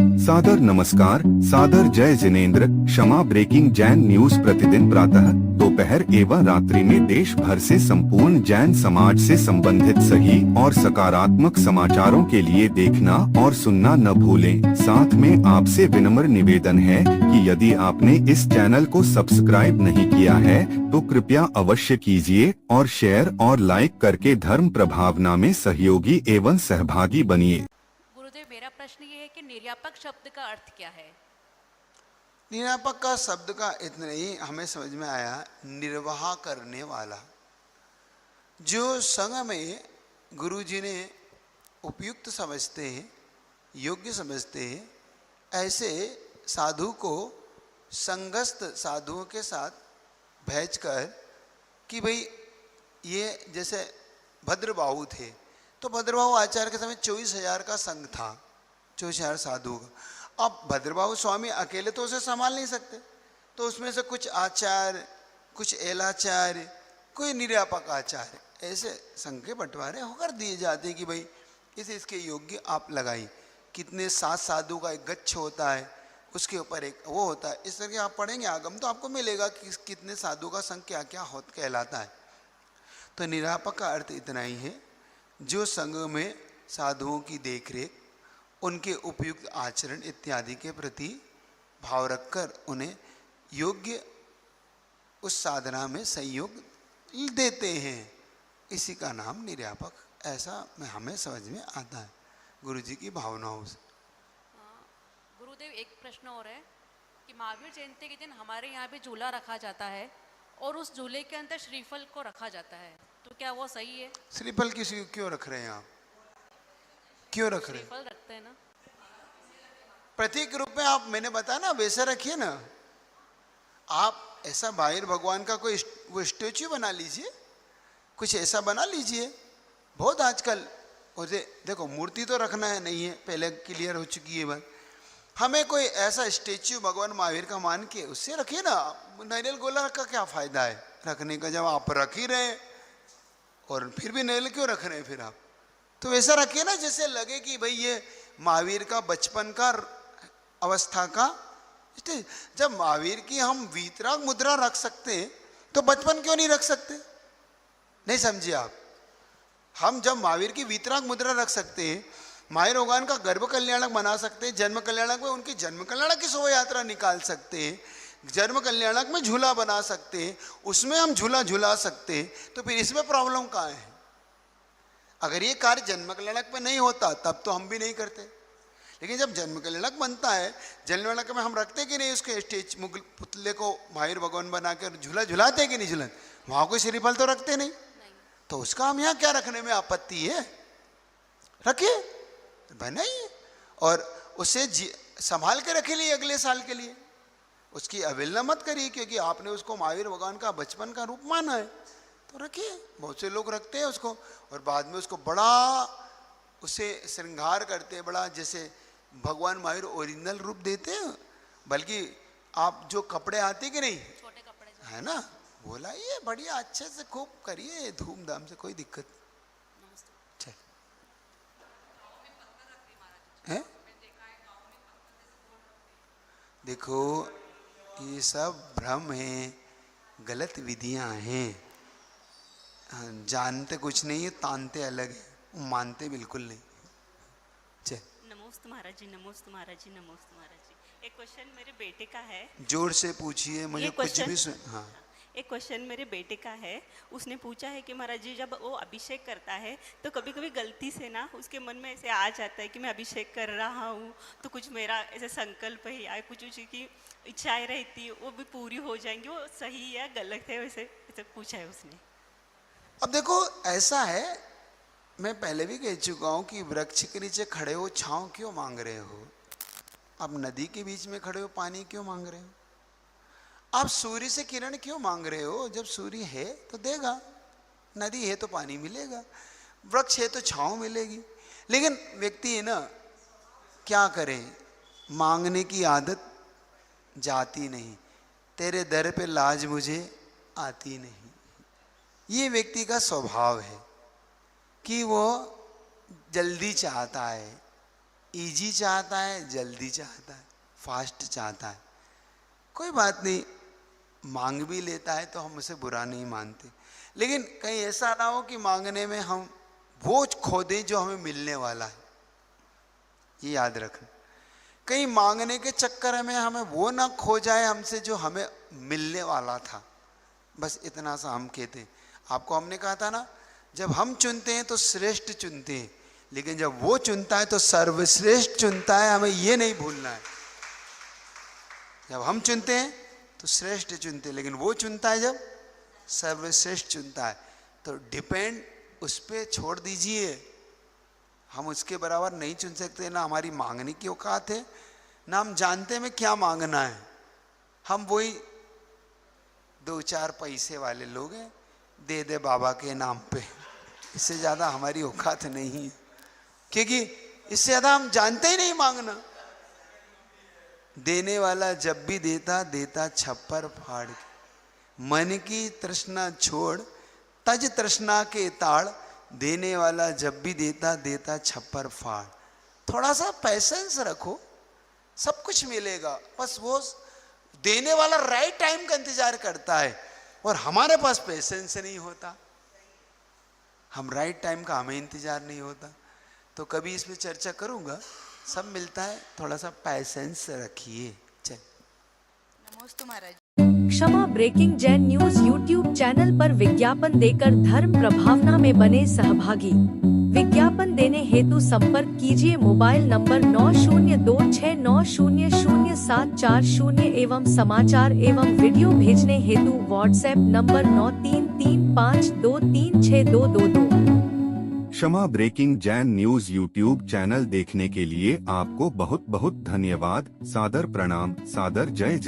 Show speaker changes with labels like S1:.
S1: सादर नमस्कार, सादर जय जिनेंद्र। क्षमा ब्रेकिंग जैन न्यूज प्रतिदिन प्रातः, दोपहर एवं रात्रि में देश भर से संपूर्ण जैन समाज से संबंधित सही और सकारात्मक समाचारों के लिए देखना और सुनना न भूलें। साथ में आपसे विनम्र निवेदन है कि यदि आपने इस चैनल को सब्सक्राइब नहीं किया है तो कृपया अवश्य कीजिए और शेयर और लाइक करके धर्म प्रभावना में सहयोगी एवं सहभागी बनिए।
S2: गुरुदेव, मेरा प्रश्न ये है कि निर्यापक शब्द का अर्थ क्या है?
S3: निर्यापक का शब्द का इतना ही हमें समझ में आया, निर्वाह करने वाला। जो संघ में गुरुजी ने उपयुक्त समझते हैं, योग्य समझते हैं, ऐसे साधु को संगस्थ साधुओं के साथ भेजकर कि भाई ये जैसे भद्रबाहु थे तो भद्रबाहु आचार्य के समय 24,000 का संघ था, 24,000 साधु का। अब भद्रबाहु स्वामी अकेले तो उसे संभाल नहीं सकते, तो उसमें से कुछ आचार्य, कुछ एलाचार्य, कोई निर्यापक आचार्य, ऐसे संघ के बंटवारे होकर दिए जाते हैं कि भाई इसके योग्य आप लगाइए। कितने 7 साधु का एक गच्छ होता है, उसके ऊपर एक वो होता है। इस तरह के आप पढ़ेंगे आगम तो आपको मिलेगा कि कितने साधु का संघ क्या क्या कहलाता है। तो निर्यापक का अर्थ इतना ही है, जो संघ में साधुओं की देखरेख, उनके उपयुक्त आचरण इत्यादि के प्रति भाव रखकर उन्हें योग्य उस साधना में सहयोग देते हैं, इसी का नाम निर्यापक, ऐसा हमें समझ में आता है गुरुजी की भावनाओं से।
S2: गुरुदेव, एक प्रश्न और है कि महावीर जयंती के दिन हमारे यहाँ भी झूला रखा जाता है और उस झूले के अंदर श्रीफल को रखा जाता है, तो क्या वो सही है?
S3: श्रीफल क्यों रख रहे हैं आप? क्यों रख रहे हैं?
S2: श्रीफल रखते हैं ना
S3: प्रतीक रूप में, आप मैंने बताया ना वैसे रखिए ना। आप ऐसा बाहर भगवान का कोई वो स्टेच्यू बना लीजिए, कुछ ऐसा बना लीजिए। बहुत आजकल उसे देखो, मूर्ति तो रखना है नहीं है, पहले क्लियर हो चुकी है बात। हमें कोई ऐसा स्टेच्यू भगवान महावीर का मान के उससे रखिए ना। नारियल गोला का क्या फायदा है रखने का, जब आप रख ही रहे और फिर भी नारियल क्यों रख रहे हैं फिर आप? तो वैसा रखिए ना जैसे लगे कि भाई ये महावीर का बचपन का अवस्था का। जब महावीर की हम वीतराग मुद्रा रख सकते हैं तो बचपन क्यों नहीं रख सकते? नहीं समझिए आप। हम जब महावीर की वीतराग मुद्रा रख सकते हैं, महावीर भगवान का गर्भ कल्याणक बना सकते हैं, जन्म कल्याणक में उनकी जन्म कल्याणक की शोभा यात्रा निकाल सकते हैं, जन्म कल्याणक में झूला बना सकते हैं, उसमें हम झूला झूला सकते हैं, तो फिर इसमें प्रॉब्लम कहाँ है? अगर ये कार्य जन्म कल्याणक में नहीं होता तब तो हम भी नहीं करते, लेकिन जब जन्म कल्याणक बनता है, जन्म कल्याणक में हम रखते कि नहीं उसके स्टेज मुगल पुतले को महावीर भगवान बना कर झूला झुलाते कि नहीं झूलाते? वहाँ कोई श्रीफल तो रखते नहीं, तो उसका हम यहाँ क्या रखने में आपत्ति है? रखिए, बनाइए और उसे संभाल के रखे लिए अगले साल के लिए, उसकी अवहेलना मत करिए, क्योंकि आपने उसको महावीर भगवान का बचपन का रूप माना है तो रखिए। बहुत से लोग रखते हैं उसको और बाद में उसको बड़ा उसे श्रृंगार करते हैं, बड़ा जैसे भगवान महावीर ओरिजिनल रूप देते हैं। बल्कि आप जो कपड़े आते कि नहीं,
S2: छोटे कपड़े
S3: है ना, वो लाइए, बढ़िया अच्छे से खूब करिए धूमधाम से, कोई दिक्कत है? देखो ये सब भ्रम है, गलत विधियां हैं, जानते कुछ नहीं है, तानते अलग है, मानते बिल्कुल नहीं। चल,
S4: नमोस्तु महाराज जी, नमोस्तु महाराज जी, नमोस्तु महाराज जी। एक क्वेश्चन मेरे बेटे का है,
S3: जोर से पूछिए, मुझे कुछ भी सुन। हाँ,
S4: एक क्वेश्चन मेरे बेटे का है। उसने पूछा है कि महाराज जी जब वो अभिषेक करता है तो कभी कभी गलती से ना उसके मन में ऐसे आ जाता है कि मैं अभिषेक कर रहा हूँ, तो कुछ मेरा ऐसे संकल्प है या कुछ उसकी इच्छाएं रहती है वो भी पूरी हो जाएंगी, वो सही है गलत है, वैसे ऐसे पूछा है उसने।
S3: अब देखो ऐसा है, मैं पहले भी कह चुका हूँ कि वृक्ष के नीचे खड़े हो छांव क्यों मांग रहे हो? आप नदी के बीच में खड़े हो पानी क्यों मांग रहे हो? आप सूर्य से किरण क्यों मांग रहे हो? जब सूर्य है तो देगा, नदी है तो पानी मिलेगा, वृक्ष है तो छांव मिलेगी। लेकिन व्यक्ति है ना, क्या करे, मांगने की आदत जाती नहीं, तेरे दर पे लाज मुझे आती नहीं। ये व्यक्ति का स्वभाव है कि वो जल्दी चाहता है, इजी चाहता है, जल्दी चाहता है, फास्ट चाहता है। कोई बात नहीं, मांग भी लेता है तो हम उसे बुरा नहीं मानते, लेकिन कहीं ऐसा ना हो कि मांगने में हम वो खो दें जो हमें मिलने वाला है। ये याद रखना, कहीं मांगने के चक्कर में हमें वो ना खो जाए हमसे जो हमें मिलने वाला था। बस इतना सा हम कहते हैं। आपको हमने कहा था ना, जब हम चुनते हैं तो श्रेष्ठ चुनते हैं, लेकिन जब वो चुनता है तो सर्वश्रेष्ठ चुनता है। हमें ये नहीं भूलना है। जब हम चुनते हैं तो श्रेष्ठ चुनते हैं, लेकिन वो चुनता है जब सर्वश्रेष्ठ चुनता है। तो डिपेंड उस पर छोड़ दीजिए। हम उसके बराबर नहीं चुन सकते, ना हमारी मांगने की औकात है, ना हम जानते में क्या मांगना है। हम वही 2-4 पैसे वाले लोग हैं, दे दे बाबा के नाम पे, इससे ज़्यादा हमारी औकात नहीं है, क्योंकि इससे ज़्यादा हम जानते ही नहीं मांगना। देने वाला जब भी देता देता छप्पर फाड़ के, मन की तृष्णा छोड़ तज तृष्णा के ताड़, देने वाला जब भी देता देता छप्पर फाड़। थोड़ा सा पैसेंस रखो, सब कुछ मिलेगा। बस वो देने वाला राइट टाइम का इंतजार करता है, और हमारे पास पेशेंस नहीं होता। हम राइट टाइम का हमें इंतजार नहीं होता। तो कभी इस पे चर्चा करूंगा, सब मिलता है, थोड़ा सा पेशेंस रखिए। चल,
S5: नमोस्तु महाराज।
S6: क्षमा breaking Jain news YouTube channel पर विज्ञापन देकर धर्म प्रभावना में बने सहभागी। विज्ञापन देने हेतु संपर्क कीजिए मोबाइल नंबर 9026900740 एवं समाचार एवं वीडियो भेजने हेतु व्हाट्सएप नंबर 9335236222।
S1: क्षमा breaking Jain news YouTube channel देखने के लिए आपको बहुत बहुत धन्यवाद। सादर प्रणाम, सादर जय जिनेंद्र।